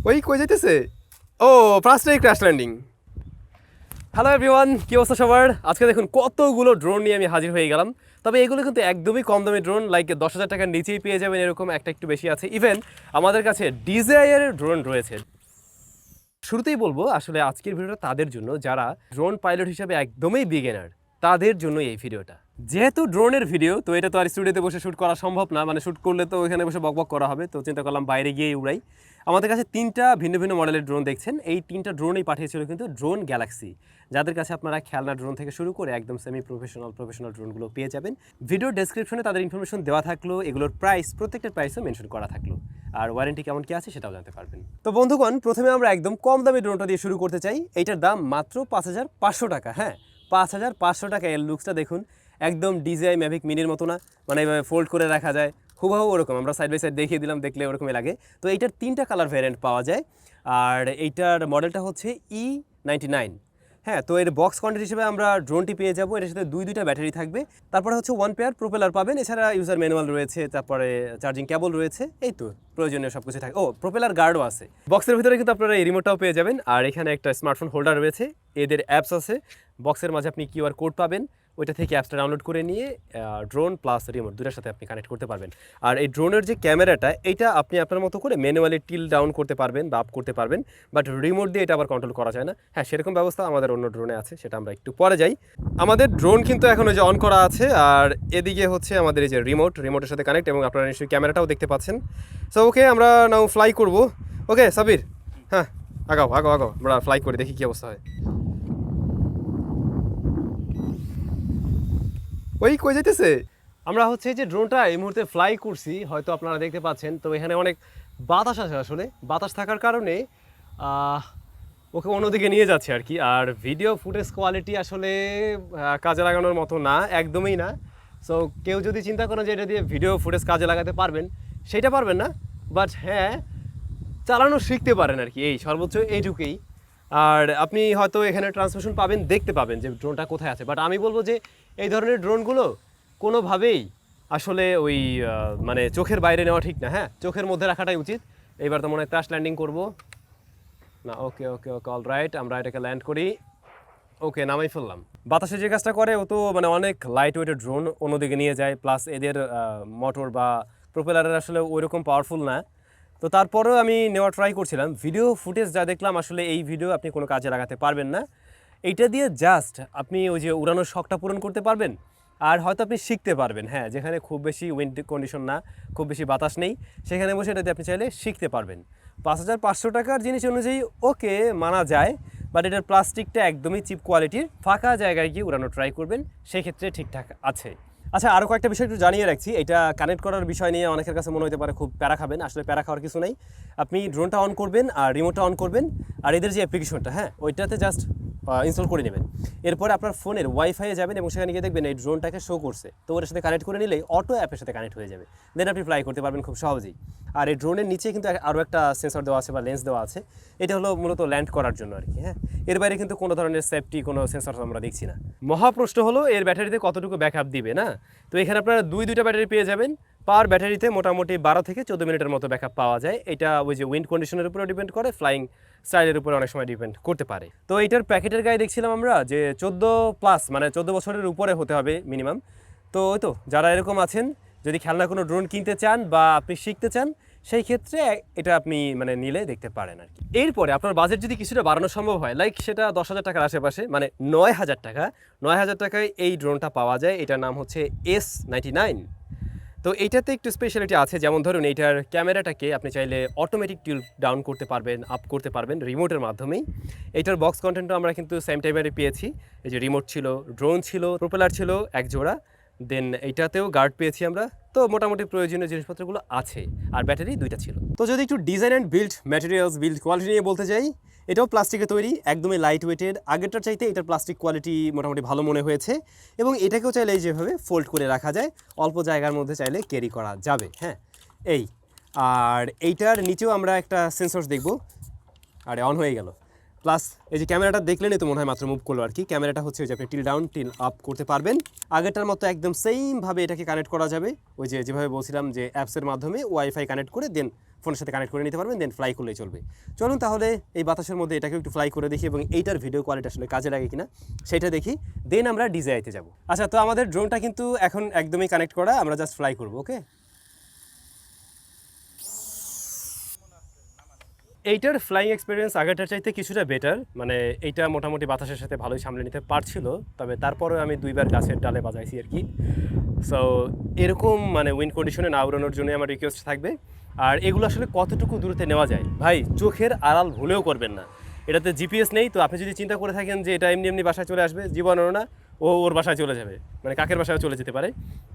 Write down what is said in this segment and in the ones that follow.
ওই কই যাইতেছে? ও ফার্স্টেই ক্র্যাশ ল্যান্ডিং। হ্যালো এভরিওয়ান, কী অবস্থা সবার? আজকে দেখুন কতগুলো ড্রোন নিয়ে আমি হাজির হয়ে গেলাম। তবে এগুলো কিন্তু একদমই কম দামি ড্রোন, লাইক 10,000 টাকার নিচেই পেয়ে যাবেন, এরকম একটা একটু বেশি আছে। ইভেন আমাদের কাছে ডিজাইয়ের ড্রোন রয়েছে। শুরুতেই বলবো আসলে আজকের ভিডিওটা তাদের জন্য যারা ড্রোন পাইলট হিসেবে একদমই বিগিনার, তাদের জন্য এই ভিডিওটা। যেহেতু ড্রোনের ভিডিও, তো এটা তো আর স্টুডিওতে বসে শ্যুট করা সম্ভব না, মানে শ্যুট করলে তো ওইখানে বসে বকবক করা হবে, তো চিন্তা করলাম বাইরে গিয়ে উড়াই। আমাদের কাছে 3টা ভিন্ন ভিন্ন মডেলের ড্রোন দেখছেন, এই 3টা ড্রোনই পাঠিয়েছিল কিন্তু ড্রোন গ্যালাক্সি, যাদের কাছে আপনারা খেলনা ড্রোন থেকে শুরু করে একদম সেমি প্রফেশনাল ড্রোনগুলো পেয়ে যাবেন। ভিডিও ডেসক্রিপশনে তাদের ইনফরমেশন দেওয়া থাকলো, এগুলোর প্রাইস প্রত্যেকটার প্রাইসও মেনশন করা থাকলো, আর ওয়ারেন্টি কেমন কি আছে সেটাও জানতে পারবেন। তো বন্ধুগণ, প্রথমে আমরা একদম কম দামি ড্রোনটা দিয়ে শুরু করতে চাই। এইটার দাম মাত্র 5,500 টাকা। হ্যাঁ, 5,500 টাকা। এর লুকসটা দেখুন, একদম ডিজিআই ম্যাভিক মিনির মতো না, মানে এভাবে ফোল্ড করে রাখা যায়, হুবহু ওরকম। আমরা সাইড বাই সাইড দেখিয়ে দিলাম, দেখলে ওরকমই লাগে। তো এইটার 3টা কালার ভ্যারিয়েন্ট পাওয়া যায়, আর এইটার মডেলটা হচ্ছে E99। হ্যাঁ, তো এর বক্স কন্টেন্ট হিসেবে আমরা ড্রোনটি পেয়ে যাবো, এটার সাথে দুইটা ব্যাটারি থাকবে, তারপরে হচ্ছে 1 পেয়ার প্রোপেলার পাবেন, এছাড়া ইউজার ম্যানুয়াল রয়েছে, তারপরে চার্জিং কেবল রয়েছে, এই তো প্রয়োজনীয় সব কিছু থাকে। ও, প্রোপেলার গার্ডও আছে বক্সের ভিতরে, কিন্তু আপনারা এই রিমোটটাও পেয়ে যাবেন। আর এখানে একটা স্মার্টফোন হোল্ডার রয়েছে, এদের অ্যাপস আছে বক্সের মাঝে, আপনি কিউআর কোড পাবেন, ওইটা থেকে অ্যাপসটা ডাউনলোড করে নিয়ে ড্রোন প্লাস রিমোট দুটার সাথে আপনি কানেক্ট করতে পারবেন। আর এই ড্রোনের যে ক্যামেরাটা, এটা আপনি আপনার মতো করে ম্যানুয়ালি টিল ডাউন করতে পারবেন বা আপ করতে পারবেন, বাট রিমোট দিয়ে এটা আবার কন্ট্রোল করা যায় না। হ্যাঁ, সেরকম ব্যবস্থা আমাদের অন্য ড্রোনে আছে, সেটা আমরা একটু পরে যাই। আমাদের ড্রোন কিন্তু এখন ওই যে অন করা আছে, আর এদিকে হচ্ছে আমাদের এই যে রিমোটের সাথে কানেক্ট, এবং আপনারা নিশ্চয়ই ক্যামেরাটাও দেখতে পাচ্ছেন। সো ওকে, আমরা নাও ফ্লাই করব। ওকে সাবির, হ্যাঁ আগাও, আমরা ফ্লাই করে দেখি কী অবস্থা হয়। ওই কই যাইতেছে? আমরা হচ্ছে যে ড্রোনটা এই মুহূর্তে ফ্লাই করছি, হয়তো আপনারা দেখতে পাচ্ছেন। তো এখানে অনেক বাতাস আছে, আসলে বাতাস থাকার কারণে ওকে অন্যদিকে নিয়ে যাচ্ছে আর কি। আর ভিডিও ফুটেজ কোয়ালিটি আসলে কাজে লাগানোর মতো না, একদমই না। সো কেউ যদি চিন্তা করেন যে এটা দিয়ে ভিডিও ফুটেজ কাজে লাগাতে পারবেন, সেইটা পারবেন না, বাট হ্যাঁ চালানো শিখতে পারেন আর কি, এই সর্বোচ্চ এইটুকুই। আর আপনি হয়তো এখানে ট্রান্সমিশন পাবেন, দেখতে পাবেন যে ড্রোনটা কোথায় আছে, বাট আমি বলবো যে এই ধরনের ড্রোনগুলো কোনোভাবেই আসলে ওই মানে চোখের বাইরে নেওয়া ঠিক না। হ্যাঁ, চোখের মধ্যে রাখাটাই উচিত। এইবার তো মনে হয় ক্র্যাশ ল্যান্ডিং করবো না। ওকে ওকে ওকে, অল রাইট, আমরা এটাকে ল্যান্ড করি। ওকে, নামাই ফেললাম। বাতাসে যে কাজটা করে, ও তো মানে অনেক লাইট ওয়েটের ড্রোন অন্যদিকে নিয়ে যায়, প্লাস এদের মোটর বা প্রোপেলারের আসলে ওইরকম পাওয়ারফুল না। তো তারপরেও আমি নেওয়ার ট্রাই করছিলাম। ভিডিও ফুটেজ যা দেখলাম, আসলে এই ভিডিও আপনি কোনো কাজে লাগাতে পারবেন না। এইটা দিয়ে জাস্ট আপনি ওই যে উড়ানোর শখটা পূরণ করতে পারবেন, আর হয়তো আপনি শিখতে পারবেন। হ্যাঁ, যেখানে খুব বেশি উইন্ড কন্ডিশন না, খুব বেশি বাতাস নেই, সেখানে বসে এটাতে আপনি চাইলে শিখতে পারবেন। 5,500 টাকার জিনিস অনুযায়ী ওকে মানা যায়, বাট এটার প্লাস্টিকটা একদমই চিপ কোয়ালিটির। ফাঁকা জায়গায় গিয়ে উড়ানো ট্রাই করবেন, সেক্ষেত্রে ঠিকঠাক আছে। আচ্ছা, আরও কয়েকটা বিষয় একটু জানিয়ে রাখছি। এটা কানেক্ট করার বিষয় নিয়ে অনেকের কাছে মনে হতে পারে খুব প্যারা খাবেন, আসলে প্যারা খাওয়ার কিছু নেই। আপনি ড্রোনটা অন করবেন আর রিমোটটা অন করবেন, আর এদের যে অ্যাপ্লিকেশনটা, হ্যাঁ ওইটাতে জাস্ট ইনস্টল করে নেবেন। এরপরে আপনার ফোনের ওয়াইফাইয়ে যাবেন এবং সেখানে গিয়ে দেখবেন এই ড্রোনটাকে শো করছে, তো ওর সাথে কানেক্ট করে নিলেই অটো অ্যাপের সাথে কানেক্ট হয়ে যাবে, দেন আপনি ফ্লাই করতে পারবেন খুব সহজেই। আর এই ড্রোনের নিচে কিন্তু আরও একটা সেন্সর দেওয়া আছে বা লেন্স দেওয়া আছে, এটা হলো মূলত ল্যান্ড করার জন্য আর কি। হ্যাঁ, এর বাইরে কিন্তু কোনো ধরনের সেফটি কোনো সেন্সর আমরা দেখছি না। মহাপ্রশ্ন হলো এর ব্যাটারিতে কতটুকু ব্যাকআপ দিবে না। তো এখানে আপনারা দুইটা ব্যাটারি পেয়ে যাবেন। পার ব্যাটারিতে মোটামুটি 12 থেকে 14 মিনিটের মতো ব্যাকআপ পাওয়া যায়। এটা ওই যে উইন্ড কন্ডিশনের উপরে ডিপেন্ড করে, ফ্লাইং স্টাইলের উপরে অনেক সময় ডিপেন্ড করতে পারে। তো এইটার প্যাকেটের গায়ে দেখছিলাম আমরা যে 14+, মানে 14 বছরের উপরে হতে হবে মিনিমাম। তো ওই তো যারা এরকম আছেন, যদি খেলনা কোনো ড্রোন কিনতে চান বা আপনি শিখতে চান, সেই ক্ষেত্রে এটা আপনি মানে নিলে দেখতে পারেন আর কি। এরপরে আপনার বাজেট যদি কিছুটা বাড়ানো সম্ভব হয়, লাইক সেটা 10,000 টাকার আশেপাশে, মানে 9,000 টাকা, 9,000 টাকায় এই ড্রোনটা পাওয়া যায়। এটার নাম হচ্ছে S99। তো এইটাতে একটু স্পেশালিটি আছে, যেমন ধরুন এইটার ক্যামেরাটাকে আপনি চাইলে অটোমেটিক টিল্ট ডাউন করতে পারবেন, আপ করতে পারবেন রিমোটের মাধ্যমেই। এইটার বক্স কন্টেন্টও আমরা কিন্তু সেম টাইমেরই পেয়েছি। এই যে রিমোট ছিল, ড্রোন ছিল, প্রোপেলার ছিল এক জোড়া, দেন এইটাতেও গার্ড পেয়েছি আমরা। তো মোটামুটি প্রয়োজনীয় জিনিসপত্রগুলো আছে, আর ব্যাটারি 2টা ছিল। তো যদি একটু design and build materials, build quality নিয়ে বলতে যাই, এটাও প্লাস্টিকে তৈরি, একদমই লাইট ওয়েটেড। আগেরটার চাইতে এটার প্লাস্টিক কোয়ালিটি মোটামুটি ভালো মনে হয়েছে, এবং এটাকেও চাইলে এই যেভাবে ফোল্ড করে রাখা যায়, অল্প জায়গার মধ্যে চাইলে ক্যারি করা যাবে। হ্যাঁ, এই আর এইটার নিচেও আমরা একটা সেন্সর দেখব। আরে অন হয়ে গেল। প্লাস এই যে ক্যামেরাটা দেখলেনই তো মনে হয় মাত্র মুভ করলো আর কি। ক্যামেরাটা হচ্ছে ওই যে আপনি টিল ডাউন টিল আপ করতে পারবেন। আগেরটার মতো একদম সেমভাবে এটাকে কানেক্ট করা যাবে, ওই যে যেভাবে বলছিলাম যে অ্যাপসের মাধ্যমে ওয়াইফাই কানেক্ট করে দেন ফোনের সাথে কানেক্ট করে নিতে পারবেন, দেন ফ্লাই করলেই চলবে। চলুন তাহলে এই বাতাসের মধ্যে এটাকে একটু ফ্লাই করে দেখি এবং এইটার ভিডিও কোয়ালিটি আসলে কাজে লাগে কিনা সেটা দেখি, দেন আমরা ডিজাইতে যাব। আচ্ছা, তো আমাদের ড্রোনটা কিন্তু এখন একদমই কানেক্ট করা, আমরা জাস্ট ফ্লাই করবো। ওকে, এইটার ফ্লাইং এক্সপিরিয়েন্স আগেরটার চাইতে কিছুটা বেটার, মানে এইটা মোটামুটি বাতাসের সাথে ভালোই সামলে নিতে পারছিল, তবে তারপরেও আমি 2বার গাছের ডালে বাজাইছি আর কি। সো এরকম মানে উইন্ড কন্ডিশনে না উড়ানোর জন্য আমার রিকোয়েস্ট থাকবে। আর এগুলো আসলে কতটুকু দূরত্বে নেওয়া যায় ভাই, চোখের আড়াল ভুলেও করবেন না। এটাতে জিপিএস নেই, তো আপনি যদি চিন্তা করে থাকেন যে এটা এমনি এমনি বাসায় চলে আসবে, জীবনেরও না, ওর বাসায় চলে যাবে, মানে কাকের বাসায় চলে যেতে পারে।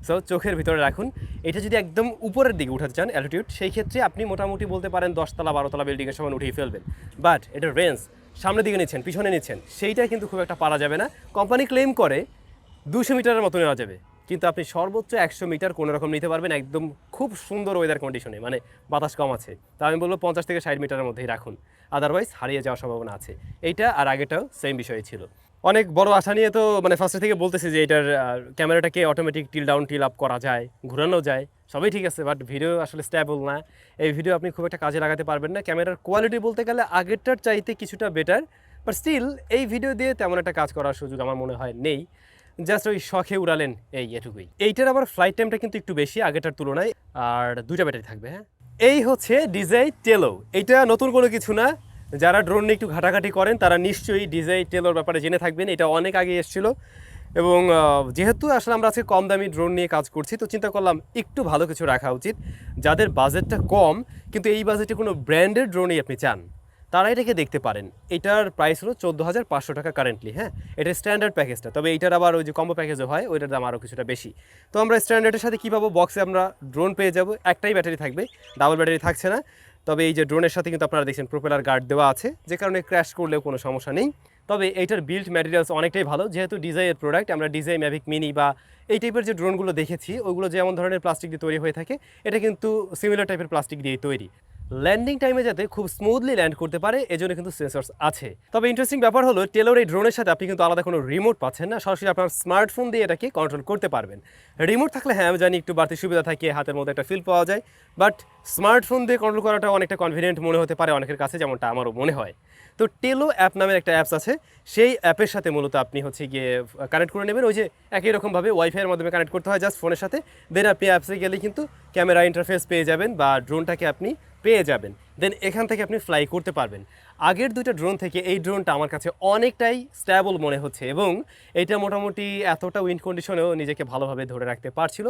সো চোখের ভিতরে রাখুন। এটা যদি একদম উপরের দিকে উঠাতে চান অ্যালটিটিউড, সেই ক্ষেত্রে আপনি মোটামুটি বলতে পারেন 10তলা 12তলা বিল্ডিংয়ের সমান উঠিয়ে ফেলবেন। বাট এটার রেঞ্জ সামনের দিকে নিচ্ছেন পিছনে নিচ্ছেন সেইটা কিন্তু খুব একটা পারা যাবে না। কোম্পানি ক্লেম করে 200 মিটারের মতো নেওয়া যাবে, কিন্তু আপনি সর্বোচ্চ 100 মিটার কোনো রকম নিতে পারবেন একদম খুব সুন্দর ওয়েদার কন্ডিশনে, মানে বাতাস কম আছে। তা আমি বলবো 50 থেকে 60 মিটারের মধ্যেই রাখুন, আদারওয়াইজ হারিয়ে যাওয়ার সম্ভাবনা আছে। এইটা আর আগেটাও সেম বিষয় ছিল। অনেক বড় আশা নিয়ে তো মানে ফার্স্ট থেকে বলতেছি যে এটার ক্যামেরাটাকে automatic tilt down tilt up করা যায়, ঘোরানো যায়, সবই ঠিক আছে, বাট ভিডিও আসলে স্ট্যাবল না। এই ভিডিও আপনি খুব একটা কাজে লাগাতে পারবেন না। ক্যামেরার কোয়ালিটি বলতে গেলে আগেরটার চাইতে কিছুটা বেটার, বাট স্টিল এই ভিডিও দিয়ে তেমন একটা কাজ করার সুযোগ আমার মনে হয় নেই। জাস্ট ওই শখে উড়ালেন এটুকুই। এইটার আবার ফ্লাইট টাইমটা কিন্তু একটু বেশি আগেটার তুলনায়, আর 2টা ব্যাটারি থাকবে। হ্যাঁ, এই হচ্ছে ডিজাই টেলো। এইটা নতুন কোনো কিছু না, যারা ড্রোন নিয়ে একটু ঘাটাঘাটি করেন তারা নিশ্চয়ই ডিজাই টেলোর ব্যাপারে জেনে থাকবেন। এটা অনেক আগে এসেছিলো এবং যেহেতু আসলে আমরা আজকে কম দামি ড্রোন নিয়ে কাজ করছি, তো চিন্তা করলাম একটু ভালো কিছু রাখা উচিত। যাদের বাজেটটা কম কিন্তু এই বাজেটে কোনো ব্র্যান্ডেড ড্রোনই আপনি চান, তারা এটাকে দেখতে পারেন। এটার প্রাইস হলো 14,500 টাকা কারেন্টলি। হ্যাঁ, এটা স্ট্যান্ডার্ড প্যাকেজটা, তবে এইটার আবার ওই যে কম্বো প্যাকেজও হয়, ওইটার দাম আরও কিছুটা বেশি। তো আমরা স্ট্যান্ডার্ডের সাথে কী পাবো, বক্সে আমরা ড্রোন পেয়ে যাব, একটাই ব্যাটারি থাকবে, ডাবল ব্যাটারি থাকছে না। তবে এই যে ড্রোনের সাথে কিন্তু আপনারা দেখছেন প্রোপেলার গার্ড দেওয়া আছে, যে কারণে ক্র্যাশ করলেও কোনো সমস্যা নেই। তবে এইটার বিল্ড ম্যাটেরিয়ালস অনেকটাই ভালো, যেহেতু ডিজাইয়ের প্রোডাক্ট। আমরা ডিজাই ম্যাভিক মিনি বা এই টাইপের যে ড্রোনগুলো দেখেছি ওইগুলো যেমন ধরনের প্লাস্টিক দিয়ে তৈরি হয়ে থাকে, এটা কিন্তু সিমিলার টাইপের প্লাস্টিক দিয়েই তৈরি। ল্যান্ডিং টাইমে যাতে খুব স্মুথলি ল্যান্ড করতে পারে এজন্য কিন্তু সেন্সরস আছে। তবে ইন্টারেস্টিং ব্যাপার হলো টেলোর এই ড্রোনের সাথে আপনি কিন্তু আলাদা কোনো রিমোট পাচ্ছেন না, সরাসরি আপনার স্মার্টফোন দিয়ে এটাকে কন্ট্রোল করতে পারবেন। রিমোট থাকলে হ্যাঁ আমি জানি একটু বাড়তি সুবিধা থাকে, হাতের মধ্যে একটা ফিল পাওয়া যায়, বাট স্মার্টফোন দিয়ে কন্ট্রোল করাটা অনেকটা কনভিনিয়েন্ট মনে হতে পারে অনেকের কাছে, যেমনটা আমারও মনে হয়। তো টেলো অ্যাপ নামের একটা অ্যাপস আছে, সেই অ্যাপের সাথে মূলত আপনি হচ্ছে গিয়ে কানেক্ট করে নেবেন। ওই যে একই রকমভাবে ওয়াইফাইয়ের মাধ্যমে কানেক্ট করতে হয় জাস্ট ফোনের সাথে, দেন আপনি অ্যাপসে গেলে কিন্তু ক্যামেরা ইন্টারফেস পেয়ে যাবেন বা ড্রোনটাকে আপনি পেয়ে যাবেন, দেন এখান থেকে আপনি ফ্লাই করতে পারবেন। আগের 2টা ড্রোন থেকে এই ড্রোনটা আমার কাছে অনেকটাই স্ট্যাবল মনে হচ্ছে এবং এটা মোটামুটি এতটা উইন্ড কন্ডিশনেও নিজেকে ভালোভাবে ধরে রাখতে পারছিল।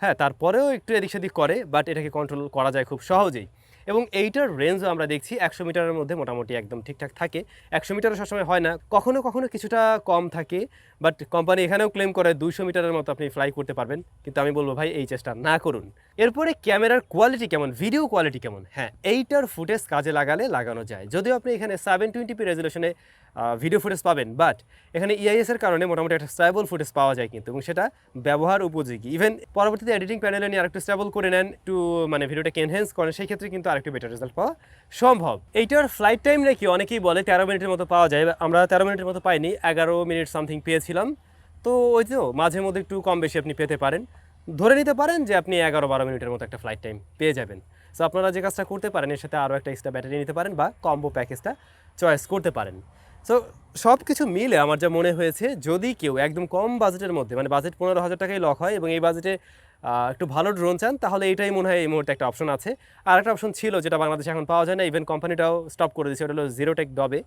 হ্যাঁ, তারপরেও একটু এদিক সেদিক করে, বাট এটাকে কন্ট্রোল করা যায় খুব সহজেই। এবং এইটার রেঞ্জও আমরা দেখছি 100 মিটারের মধ্যে মোটামুটি একদম ঠিকঠাক থাকে। 100 মিটারও সবসময় হয় না, কখনো কখনো কিছুটা কম থাকে, বাট কোম্পানি এখানেও ক্লেম করে 200 মিটারের মতো আপনি ফ্লাই করতে পারবেন। কিন্তু আমি বলবো ভাই এই চেষ্টা না করুন। এরপরে ক্যামেরার কোয়ালিটি কেমন, ভিডিও কোয়ালিটি কেমন? হ্যাঁ, এইটার ফুটেজ কাজে লাগানো যায়। যদিও আপনি এখানে 720p রেজলিউশনে ভিডিও ফুটেজ পাবেন, বাট এখানে ইআইএসের কারণে মোটামুটি একটা স্টেবল ফুটেজ পাওয়া যায় কিন্তু, এবং সেটা ব্যবহার উপযোগী। ইভেন পরবর্তীতে এডিটিং প্যানেলে নিয়ে আরেকটু স্টেবল করে নেন, একটু মানে ভিডিওটাকে এনহ্যান্স করেন, সেই ক্ষেত্রে কিন্তু আরেকটু বেটার রেজাল্ট পাওয়া সম্ভব। এইটার ফ্লাইট টাইম নাকি অনেকেই বলে 13 মিনিটের মতো পাওয়া যায়, আমরা 13 মিনিটের মতো পাইনি, 11 মিনিট সামথিং পেয়েছিলাম। তো ওই তো মাঝে মধ্যে একটু কম বেশি আপনি পেতে পারেন, ধরে নিতে পারেন যে আপনি 11-12 মিনিটের মতো একটা ফ্লাইট টাইম পেয়ে যাবেন। সো আপনারা যে কাজটা করতে পারেন, এর সাথে আরও একটা এক্সট্রা ব্যাটারি নিতে পারেন বা কম্বো প্যাকেজটা চয়েস করতে পারেন। সো সব কিছু মিলে আমার যা মনে হয়েছে, যদি কেউ একদম কম বাজেটের মধ্যে, মানে বাজেট 15,000 টাকাই লক হয় এবং এই বাজেটে একটু ভালো ড্রোন চান, তাহলে এইটাই মনে হয় এই মুহূর্তে একটা অপশন আছে। আর একটা অপশন ছিল যেটা বাংলাদেশে এখন পাওয়া যায় না, ইভেন কোম্পানিটাও স্টপ করে দিয়েছে, ওটা হলো জিরোটেক ডবে,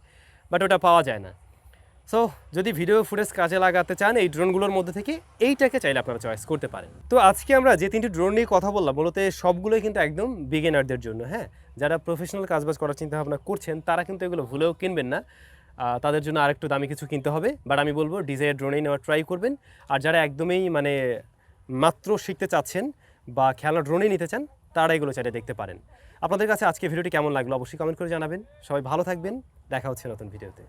বাট ওটা পাওয়া যায় না। সো যদি ভিডিও ফুটেজ কাজে লাগাতে চান এই ড্রোনগুলোর মধ্যে থেকে এইটাকে চাইলে আপনারা চয়েস করতে পারেন। তো আজকে আমরা যে 3টি ড্রোন নিয়ে কথা বললাম, মূলত সবগুলোই কিন্তু একদম বিগিনারদের জন্য। হ্যাঁ, যারা প্রফেশনাল কাজবাজ করার চিন্তা ভাবনা করছেন তারা কিন্তু এগুলো ভুলেও কিনবেন না, তাদের জন্য আরেকটু দামি কিছু কিনতে হবে। বাট আমি বলবো ডিজাইয়ের ড্রোনেই নেওয়ার ট্রাই করবেন। আর যারা একদমই মানে মাত্র শিখতে চাচ্ছেন বা খেলার ড্রোনেই নিতে চান, তারা এগুলো চাইলে দেখতে পারেন। আপনাদের কাছে আজকে ভিডিওটি কেমন লাগলো অবশ্যই কমেন্ট করে জানাবেন। সবাই ভালো থাকবেন, দেখা হচ্ছে নতুন ভিডিওতে।